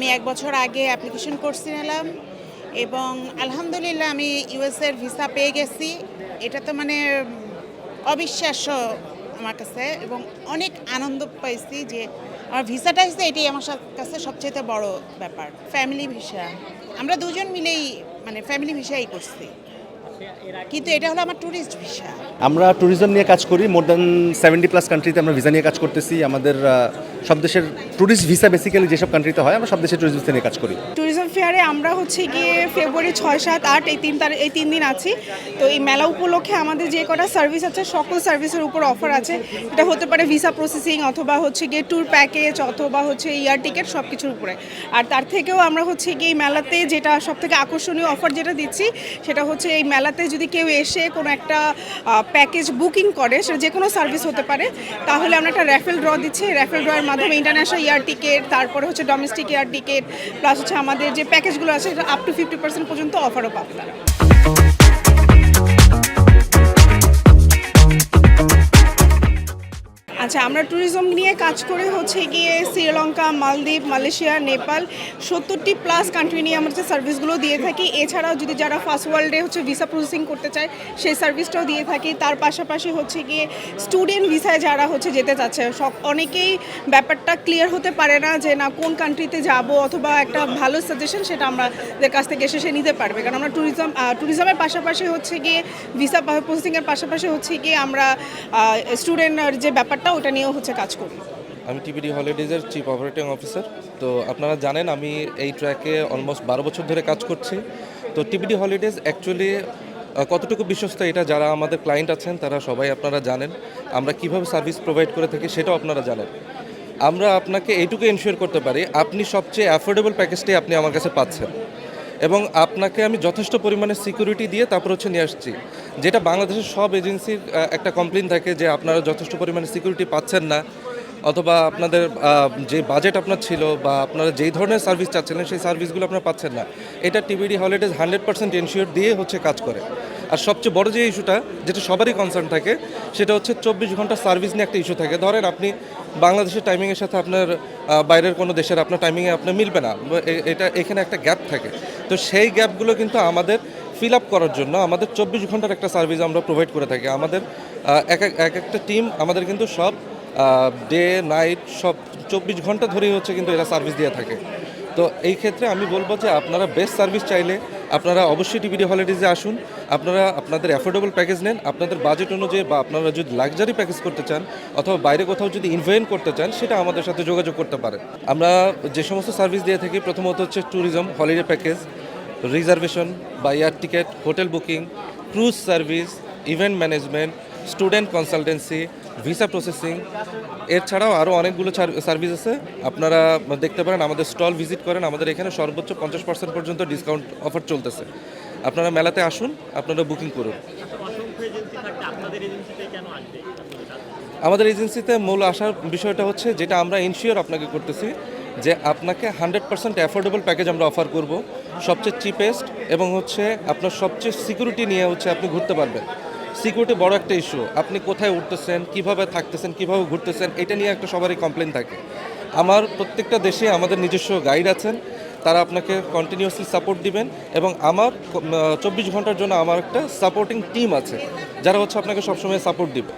আমি ১ বছর আগে অ্যাপ্লিকেশন করছিলাম এবং আলহামদুলিল্লাহ আমি ইউএসের ভিসা পেয়ে গেছি। এটা তো মানে অবিশ্বাস্য আমার কাছে এবং অনেক আনন্দ পাইছি যে আমার ভিসাটা এসেছে, এটাই আমার কাছে সবচেয়ে বড় ব্যাপার। Family visa. আমরা দুজন মিলেই মানে ফ্যামিলি ভিসাই করছি। কিন্তু এটা হলো আমার ট্যুরিস্ট ভিসা। আমরা ট্যুরিজম নিয়ে কাজ করি। মোর দ্যান 70+ কান্ট্রিতে আমরা ভিসা নিয়ে কাজ করতেছি। আমাদের সব দেশের ট্যুরিস্ট ভিসা বেসিক্যালি যেসব কান্ট্রিতে হয়, আমরা সব দেশের ট্যুরিস্ট ভিসা নিয়ে কাজ করি। ট্যুরিজম ফেয়ারে আমরা গিয়ে ফেব্রুয়ারি ৬, ৭, ৮ এই ৩ দিন আছি। তো এই মেলা উপলক্ষে আমাদের যে কটা সার্ভিস আছে সকল সার্ভিসের উপর অফার আছে। এটা হতে পারে ভিসা প্রসেসিং অথবা গিয়ে ট্যুর প্যাকেজ অথবা এয়ার টিকিট সব কিছুর উপরে। আর তার থেকেও আমরা গিয়ে এই মেলাতে যেটা সবথেকে আকর্ষণীয় অফার যেটা দিচ্ছি সেটা এই মেলাতে যদি কেউ এসে কোনো একটা প্যাকেজ বুকিং করে, সেটা যে কোনো সার্ভিস হতে পারে, তাহলে আমরা একটা র্যাফেল ড্র দিচ্ছি। র্যাফেল ড্রয়ের মাধ্যমে ইন্টারন্যাশনাল এয়ার টিকিট, তারপরে ডোমেস্টিক এয়ার টিকিট, প্লাস আমাদের যে প্যাকেজগুলো আছে সেটা আপ টু 50% পর্যন্ত অফারও পাবে তারা। আচ্ছা, আমরা ট্যুরিজম নিয়ে কাজ করে গিয়ে শ্রীলঙ্কা, মালদ্বীপ, মালয়েশিয়া, নেপাল 70+ কান্ট্রি নিয়ে আমরা যে সার্ভিসগুলো দিয়ে থাকি। এছাড়াও যদি যারা ফার্স্ট ওয়ার্ল্ডে ভিসা প্রসেসিং করতে চায় সেই সার্ভিসটাও দিয়ে থাকি। তার পাশাপাশি গিয়ে স্টুডেন্ট ভিসায় যারা যেতে চাচ্ছে, অনেকেই ব্যাপারটা ক্লিয়ার হতে পারে না যে না কোন কান্ট্রিতে যাব, অথবা একটা ভালো সাজেশন সেটা আমাদের কাছ থেকে এসে সে নিতে পারবে। কারণ আমরা ট্যুরিজমের পাশাপাশি গিয়ে ভিসা প্রসেসিংয়ের পাশাপাশি গিয়ে আমরা স্টুডেন্টের যে ব্যাপারটা ওটা নিয়েও কাজ করি। আমি টিবিডি হলিডেজের চিফ অপারেটিং অফিসার। তো আপনারা জানেন আমি এই ট্র্যাকে অলমোস্ট 12 বছর ধরে কাজ করছি। তো টিবিডি হলিডেজ অ্যাকচুয়ালি কতটুকু বিশ্বস্ত এটা যারা আমাদের ক্লায়েন্ট আছেন তারা সবাই আপনারা জানেন। আমরা কিভাবে সার্ভিস প্রোভাইড করে থাকি সেটাও আপনারা জানেন। আমরা আপনাকে এইটুকু এনশিওর করতে পারি আপনি সবচেয়ে অ্যাফোর্ডেবল প্যাকেজটাই আপনি আমার কাছে পাচ্ছেন, এবং আপনাকে আমি যথেষ্ট পরিমাণে সিকিউরিটি দিয়ে তারপর নিয়ে আসছি। যেটা বাংলাদেশের সব এজেন্সির একটা কমপ্লেন থাকে যে আপনারা যথেষ্ট পরিমাণে সিকিউরিটি পাচ্ছেন না, অথবা আপনাদের যে বাজেট আপনার ছিল বা আপনারা যেই ধরনের সার্ভিস চাচ্ছিলেন সেই সার্ভিসগুলো আপনারা পাচ্ছেন না। এটা টিবিডি হলিডেজ 100% এনশিওর দিয়ে কাজ করে। আর সবচেয়ে বড় যে ইস্যুটা যেটা সবারই কনসার্ন থাকে সেটা 24 ঘন্টা সার্ভিস নিয়ে একটা ইস্যু থাকে। ধরেন আপনি বাংলাদেশের টাইমিংয়ের সাথে আপনার বাইরের কোনো দেশের আপনার টাইমিংয়ে আপনার মিলবে না, এটা এখানে একটা গ্যাপ থাকে। তো সেই গ্যাপগুলো কিন্তু আমাদের ফিল আপ করার জন্য আমাদের 24 ঘন্টার একটা সার্ভিস আমরা প্রোভাইড করে থাকি। আমাদের এক একটা টিম আমাদের কিন্তু সব ডে নাইট সব 24 ঘন্টা ধরেই কিন্তু এরা সার্ভিস দিয়ে থাকে। তো এই ক্ষেত্রে আমি বলবো যে আপনারা বেস্ট সার্ভিস চাইলে আপনারা অবশ্যই টিবিডি হলিডেজে আসুন। আপনারা আপনাদের অ্যাফোর্ডেবল প্যাকেজ নেন, আপনাদের বাজেট অনুযায়ী, বা আপনারা যদি লাক্সারি প্যাকেজ করতে চান অথবা বাইরে কোথাও যদি ইনভেস্ট করতে চান সেটা আমাদের সাথে যোগাযোগ করতে পারেন। আমরা যে সমস্ত সার্ভিস দিয়ে থাকি প্রথমত ট্যুরিজম হলিডে প্যাকেজ, রিজার্ভেশন বা air ticket, hotel booking, cruise service, event management, student consultancy, visa processing. এছাড়াও আরও অনেকগুলো সার্ভিস আছে। আপনারা দেখতে পারেন, আমাদের স্টল ভিজিট করেন। আমাদের এখানে সর্বোচ্চ 50% পর্যন্ত ডিসকাউন্ট অফার চলতেছে। আপনারা মেলাতে আসুন, আপনারা বুকিং করুন। আমাদের এজেন্সিতে মূল আসার বিষয়টা যেটা আমরা ইনশিওর আপনাকে করতেছি যে আপনাকে 100% অ্যাফোর্ডেবল প্যাকেজ আমরা অফার করব, সবচেয়ে চিপেস্ট, এবং আপনার সবচেয়ে সিকিউরিটি নিয়ে আপনি ঘুরতে পারবেন। সিকিউরিটি বড় একটা ইস্যু। আপনি কোথায় উঠতেছেন, কিভাবে থাকতেছেন, কিভাবে ঘুরতেছেন, এটা নিয়ে একটা সবারই কমপ্লেন থাকে। আমার প্রত্যেকটা দেশে আমাদের নিজস্ব গাইড আছেন, তারা আপনাকে কন্টিনিউয়াসলি সাপোর্ট দিবেন, এবং আমার 24 ঘন্টার জন্য আমার একটা সাপোর্টিং টিম আছে যারা আপনাকে সবসময় সাপোর্ট দিবে।